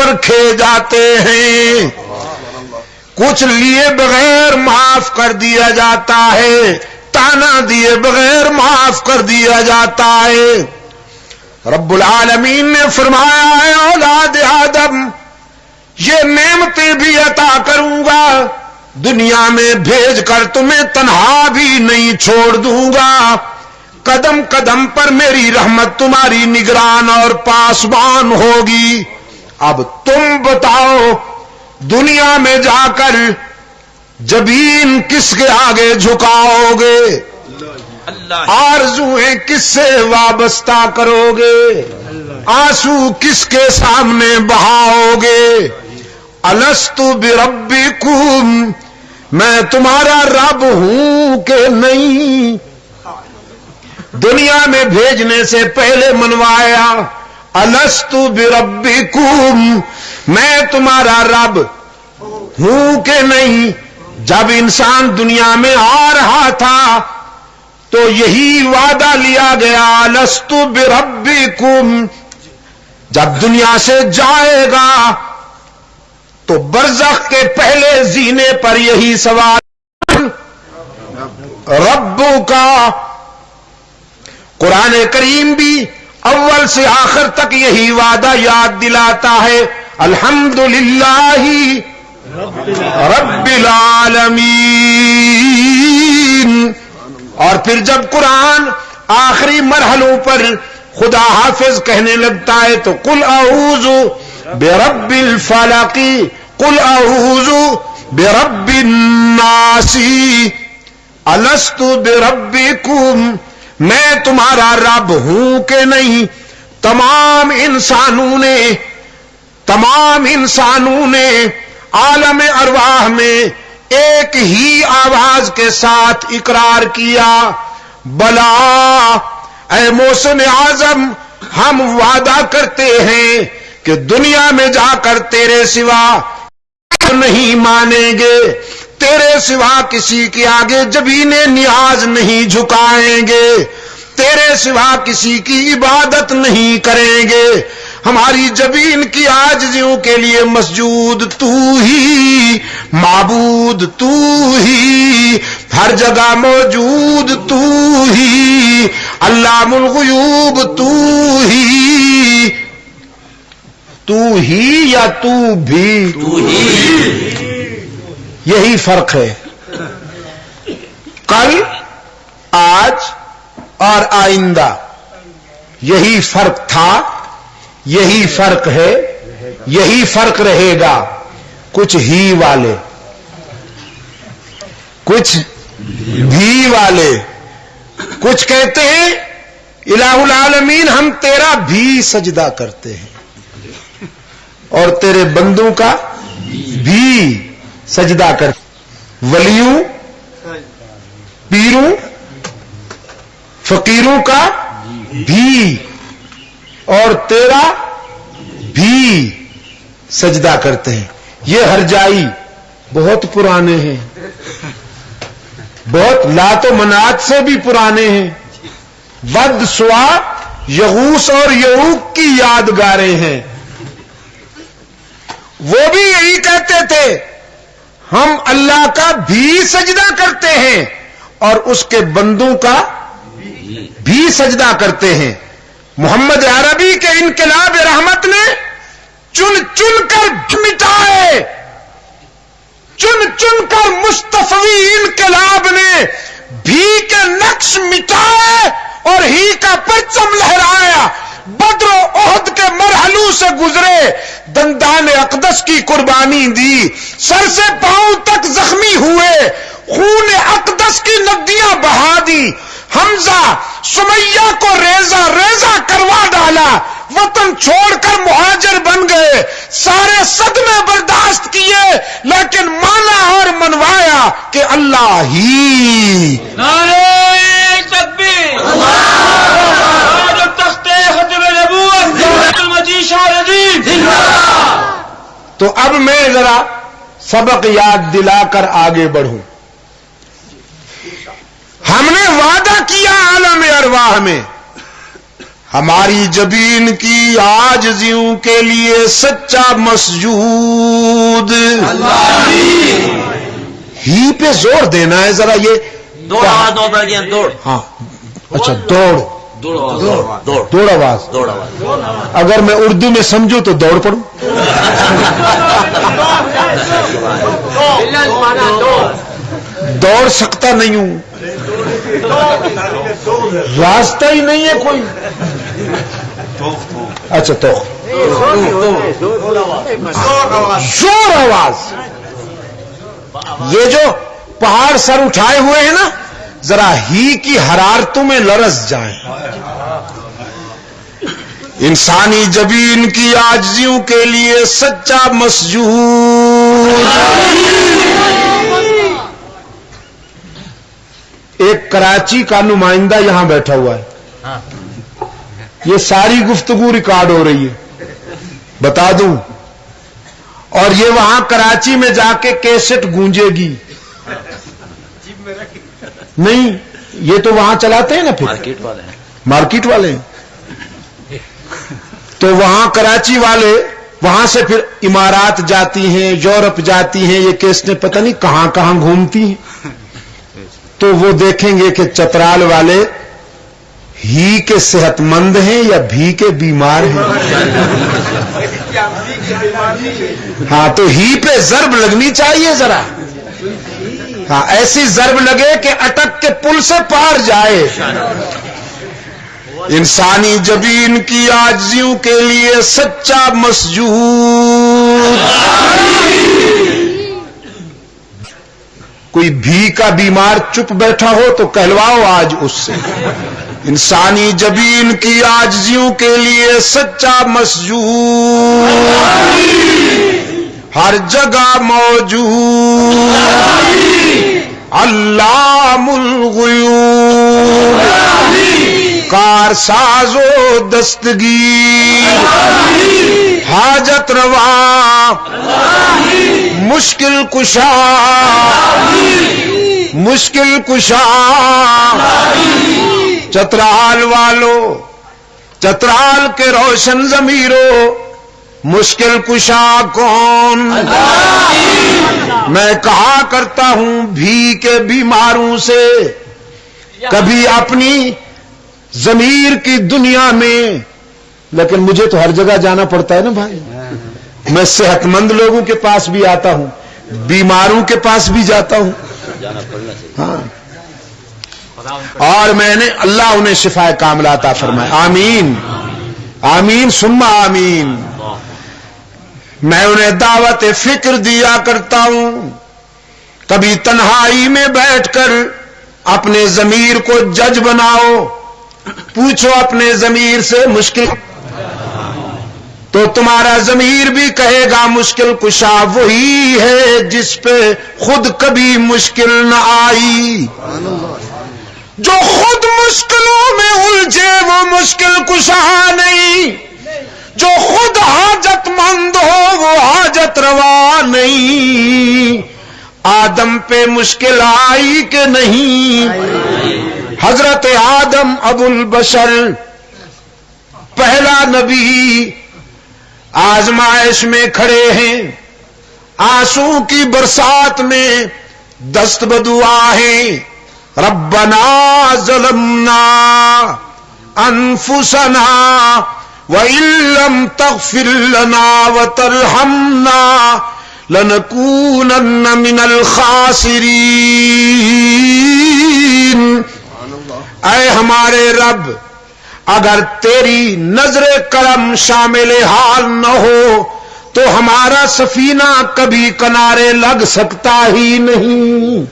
رکھے جاتے ہیں، کچھ لیے بغیر معاف کر دیا جاتا ہے، تانا دیے بغیر معاف کر دیا جاتا ہے۔ رب العالمین نے فرمایا ہے اولاد آدم یہ نعمتیں بھی عطا کروں گا، دنیا میں بھیج کر تمہیں تنہا بھی نہیں چھوڑ دوں گا، قدم قدم پر میری رحمت تمہاری نگران اور پاسبان ہوگی۔ اب تم بتاؤ دنیا میں جا کر جبین کس کے آگے جھکاؤ گے، آرزویں کس سے وابستہ کرو گے، آنسو کس کے سامنے بہاؤ گے؟ الست بربکم میں تمہارا رب ہوں کہ نہیں؟ دنیا میں بھیجنے سے پہلے منوایا الست بربکم میں تمہارا رب ہوں کہ نہیں؟ جب انسان دنیا میں آ رہا تھا تو یہی وعدہ لیا گیا الست بربکم، جب دنیا سے جائے گا تو برزخ کے پہلے زینے پر یہی سوال ربو کا۔ قرآن کریم بھی اول سے آخر تک یہی وعدہ یاد دلاتا ہے الحمدللہ رب العالمین۔ اور پھر جب قرآن آخری مرحلوں پر خدا حافظ کہنے لگتا ہے تو قل اعوذ برب الفلق قل اعوذ برب الناس الست بربکم میں تمہارا رب ہوں کہ نہیں؟ تمام انسانوں نے عالم ارواح میں ایک ہی آواز کے ساتھ اقرار کیا بلا اے محسن اعظم ہم وعدہ کرتے ہیں کہ دنیا میں جا کر تیرے سوا نہیں مانیں گے، تیرے سوا کسی کے آگے جبین نیاز نہیں جھکائیں گے، تیرے سوا کسی کی عبادت نہیں کریں گے، ہماری جبین کی عاجزیوں کے لیے مسجود تو ہی، معبود تو ہی، ہر جگہ موجود تو ہی، علام الغیوب تو ہی یا تو بھی؟ تو ہی۔ یہی فرق ہے، کل آج اور آئندہ یہی فرق تھا، یہی فرق ہے، یہی فرق رہے گا۔ کچھ ہی والے کچھ بھی والے کچھ کہتے ہیں الہ العالمین ہم تیرا بھی سجدہ کرتے ہیں اور تیرے بندوں کا بھی سجدہ کرتے، ولیوں پیروں فقیروں کا بھی اور تیرا بھی سجدہ کرتے ہیں۔ یہ ہرجائی بہت پرانے ہیں، بہت لات و منات سے بھی پرانے ہیں، ود سوا یغوث اور یعوق کی یادگاریں ہیں۔ وہ بھی یہی کہتے تھے ہم اللہ کا بھی سجدہ کرتے ہیں اور اس کے بندوں کا بھی سجدہ کرتے ہیں۔ محمد عربی کے انقلاب رحمت نے چن چن کر مٹائے، چن چن کر مصطفی انقلاب نے بھی کے نقش مٹائے اور ہی کا پرچم لہرایا، بدر و احد کے مرحلوں سے گزرے، دندان اقدس کی قربانی دی، سر سے پاؤں تک زخمی ہوئے، خون اقدس کی ندیاں بہا دی، حمزہ سمیہ کو ریزہ ریزہ کروا ڈالا، وطن چھوڑ کر مہاجر بن گئے، سارے صدمے برداشت کیے لیکن مانا اور منوایا کہ اللہ ہی۔ نعرہ تکبیر، جو تخت ختم نبوت المجید شاہ عظیم۔ تو اب میں ذرا سبق یاد دلا کر آگے بڑھوں۔ ہم نے وعدہ کیا عالم ارواح میں، ہماری جبین کی عاجزیوں کے لیے سچا مسجود. ہی پہ زور دینا ہے ذرا. یہ دوڑ آواز دو پڑ گیا دوڑ. ہاں اچھا دوڑ دوڑ آواز. اگر میں اردو میں سمجھوں تو دوڑ پڑوں. دوڑ سکتا نہیں ہوں, راستہ ہی نہیں ہے کوئی. اچھا تو زور آواز. یہ جو پہاڑ سر اٹھائے ہوئے ہیں نا, ذرا ہی کی حرارتوں میں لرز جائیں. انسانی جبین کی عاجزیوں کے لیے سچا مسجود. ایک کراچی کا نمائندہ یہاں بیٹھا ہوا ہے. یہ ساری گفتگو ریکارڈ ہو رہی ہے, بتا دوں. اور یہ وہاں کراچی میں جا کے کیسٹ گونجے گی. نہیں, یہ تو وہاں چلاتے ہیں نا, پھر مارکیٹ والے ہیں. تو وہاں کراچی والے, وہاں سے پھر امارات جاتی ہیں, یورپ جاتی ہیں, یہ کیسٹیں پتہ نہیں کہاں کہاں گھومتی ہیں. تو وہ دیکھیں گے کہ چترال والے ہی کے صحت مند ہیں یا بھی کے بیمار ہیں. ہاں تو ہی پہ ضرب لگنی چاہیے ذرا. ہاں ایسی ضرب لگے کہ اٹک کے پل سے پار جائے. انسانی جبین کی عاجزیوں کے لیے سچا مسجود. کوئی بھی کا بیمار چپ بیٹھا ہو تو کہلواؤ آج اس سے. انسانی جبین کی عاجزیوں کے لیے سچا مسجود ہر جگہ موجود. علام الغیوب کار ساز و دستگیر حاجت روا مشکل کشا مشکل کشا. چترال والو, چترال کے روشن ضمیرو, مشکل کشا کون؟ میں کہا کرتا ہوں بھی کے بیماروں سے, کبھی اپنی ضمیر کی دنیا میں, لیکن مجھے تو ہر جگہ جانا پڑتا ہے نا بھائی. میں صحت مند لوگوں کے پاس بھی آتا ہوں, بیماروں کے پاس بھی جاتا ہوں. ہاں, اور میں نے اللہ انہیں شفا کاملہ عطا فرمائے. آمین آمین ثم آمین. میں انہیں دعوت فکر دیا کرتا ہوں. کبھی تنہائی میں بیٹھ کر اپنے ضمیر کو جج بناؤ, پوچھو اپنے ضمیر سے مشکل, تو تمہارا ضمیر بھی کہے گا مشکل کشا وہی ہے جس پہ خود کبھی مشکل نہ آئی. جو خود مشکلوں میں الجھے وہ مشکل کشا نہیں, جو خود حاجت مند ہو وہ حاجت روا نہیں. آدم پہ مشکل آئی کہ نہیں؟ حضرت آدم ابو البشر پہلا نبی آزمائش میں کھڑے ہیں, آنسو کی برسات میں دست بدعا ہیں. ربنا ظلمنا انفسنا وَإِن لَّمْ تَغْفِرْ لَنَا وَتَرْحَمْنَا لَنَكُونَنَّ مِنَ الْخَاسِرِينَ. اے ہمارے رب, اگر تیری نظر کرم شامل حال نہ ہو تو ہمارا سفینہ کبھی کنارے لگ سکتا ہی نہیں.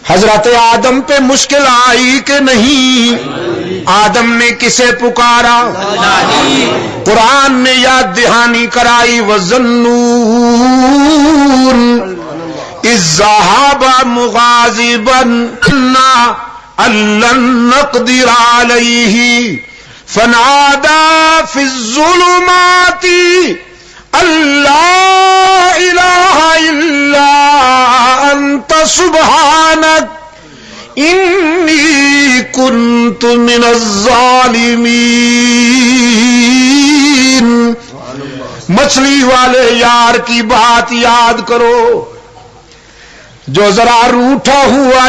حضرت آدم پہ مشکل آئی کہ نہیں؟ آدم نے کسے پکارا؟ قرآن نے یاد دہانی کرائی. وَظَنُّونَ إِذ ذَّهَبَ مُغَاضِبًا أَن لَّن نَّقْدِرَ عَلَيْهِ فَنَادَىٰ فِي الظُّلُمَاتِ أَن لَّا إِلَٰهَ إِلَّا أَنتَ سُبْحَانَكَ انی کنت من الظالمین. مچھلی والے یار کی بات یاد کرو جو ذرا روٹھا ہوا